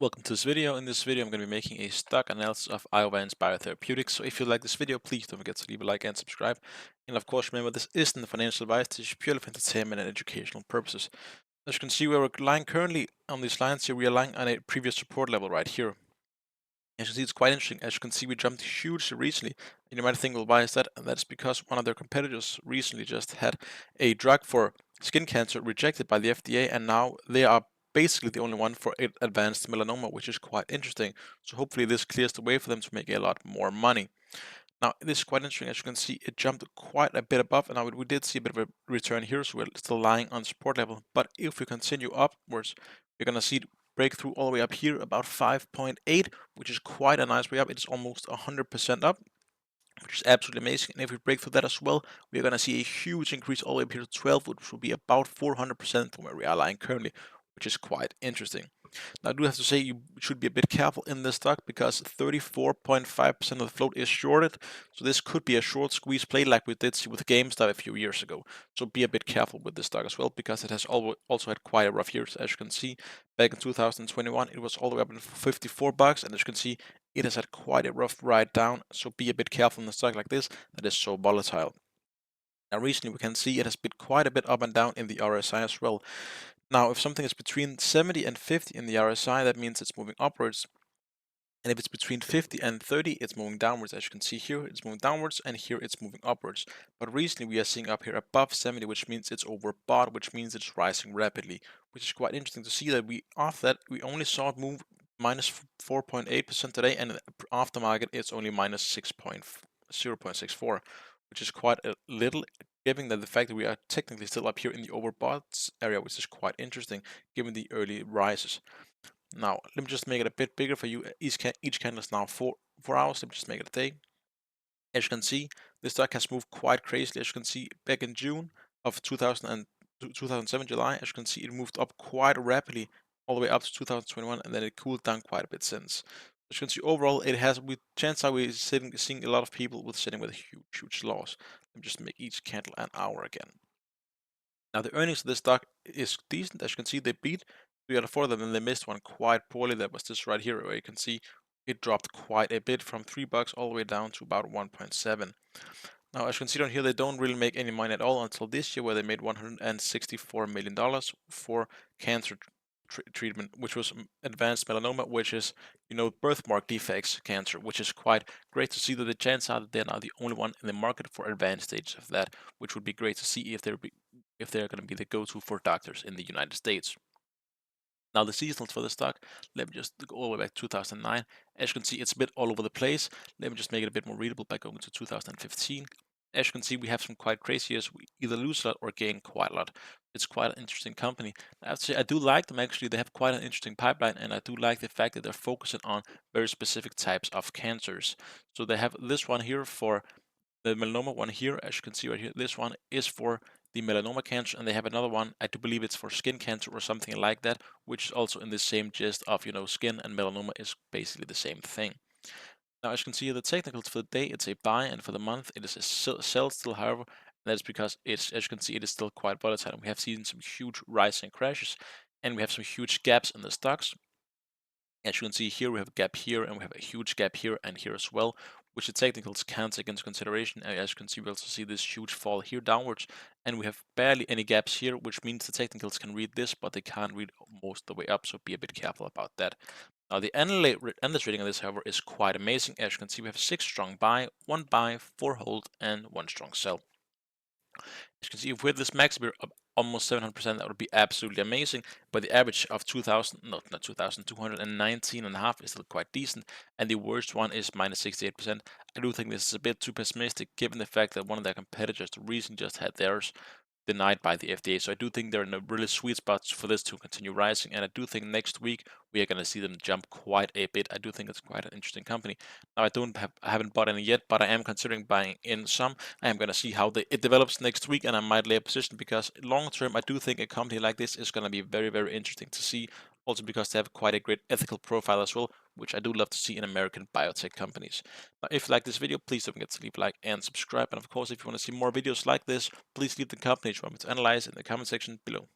Welcome to this video. In this video, I'm going to be making a stock analysis of Iovance Biotherapeutics. So if you like this video, please don't forget to leave a like and subscribe. And of course, remember, this isn't financial advice. This is purely for entertainment and educational purposes. As you can see, where we're lying currently on these lines here, we are lying on a previous support level right here. As you can see, it's quite interesting. As you can see, we jumped hugely recently. And you might think, well, why is that? And that's because one of their competitors recently just had a drug for skin cancer rejected by the FDA, and now they are basically the only one for advanced melanoma, which is quite interesting. So hopefully this clears the way for them to make a lot more money. Now, this is quite interesting. As you can see, it jumped quite a bit above, and now we did see a bit of a return here, so we're still lying on support level. But if we continue upwards, we're going to see it break through all the way up here, about 5.8, which is quite a nice way up. It's almost 100% up, which is absolutely amazing. And if we break through that as well, we're going to see a huge increase all the way up here to 12, which will be about 400% from where we are lying currently, which is quite interesting. Now, I do have to say you should be a bit careful in this stock because 34.5% of the float is shorted. So this could be a short squeeze play like we did see with GameStop a few years ago. So be a bit careful with this stock as well because it has also had quite a rough year. As you can see, back in 2021, it was all the way up to 54 bucks. And as you can see, it has had quite a rough ride down. So be a bit careful in a stock like this that is so volatile. Now, recently we can see it has been quite a bit up and down in the RSI as well. Now, if something is between 70 and 50 in the RSI, that means it's moving upwards. And if it's between 50 and 30, it's moving downwards. As you can see here, it's moving downwards, and here it's moving upwards. But recently we are seeing up here above 70, which means it's overbought, which means it's rising rapidly, which is quite interesting to see that after that, we only saw it move minus 4.8% today, and after market, it's only minus 0.64, which is quite a little, given that the fact that we are technically still up here in the overbought area, which is quite interesting given the early rises. Now, let me just make it a bit bigger for you. Each candle is now 4 hours. Let me just make it a day. As you can see, the stock has moved quite crazily. As you can see, back in June of 2007, July, as you can see, it moved up quite rapidly all the way up to 2021, and then it cooled down quite a bit since. As you can see, overall, it has, with chance are we seeing a lot of people sitting with huge loss. Let me just make each candle an hour again. Now, the earnings of this stock is decent. As you can see, they beat 3 out of 4 of them, and they missed one quite poorly. That was this right here, where you can see it dropped quite a bit from 3 bucks all the way down to about 1.7. Now, as you can see down here, they don't really make any money at all until this year, where they made $164 million for cancer treatment, which was advanced melanoma, which is, birthmark defects cancer, which is quite great to see that the chances are that they're now the only one in the market for advanced stages of that, which would be great to see if they're going to be the go-to for doctors in the United States. Now, the seasonals for the stock, let me just go all the way back to 2009. As you can see, it's a bit all over the place. Let me just make it a bit more readable by going to 2015. As you can see, we have some quite crazy years. We either lose a lot or gain quite a lot. It's quite an interesting company. I have to say, I do like them actually. They have quite an interesting pipeline, and I do like the fact that they're focusing on very specific types of cancers. So they have this one here for the melanoma one here, as you can see right here. This one is for the melanoma cancer, and they have another one, I do believe it's for skin cancer or something like that, which is also in the same gist of, skin and melanoma is basically the same thing. Now, as you can see, the technicals for the day, it's a buy, and for the month, it is a sell still, however, and that is because it's, as you can see, it is still quite volatile, and we have seen some huge rise and crashes, and we have some huge gaps in the stocks. As you can see here, we have a gap here, and we have a huge gap here and here as well, which the technicals can't take into consideration. And as you can see, we also see this huge fall here downwards, and we have barely any gaps here, which means the technicals can read this, but they can't read most of the way up, so be a bit careful about that. Now, the analyst rating of this, however, is quite amazing. As you can see, we have 6 strong buy, 4 hold, and 1 strong sell. As you can see, if we had this max beer of almost 700%, that would be absolutely amazing. But the average of 2,000, not 2,219.5 is still quite decent. And the worst one is minus 68%. I do think this is a bit too pessimistic given the fact that one of their competitors recently just had theirs denied by the FDA. So I do think they're in a really sweet spot for this to continue rising. And I do think next week we are going to see them jump quite a bit. I do think it's quite an interesting company. Now, I haven't bought any yet, but I am considering buying in some. I am going to see how it develops next week, and I might lay a position because long term, I do think a company like this is going to be very, very interesting to see. Also because they have quite a great ethical profile as well, which I do love to see in American biotech companies. Now, if you like this video, please don't forget to leave a like and subscribe. And of course, if you want to see more videos like this, please leave the company you want me to analyze in the comment section below.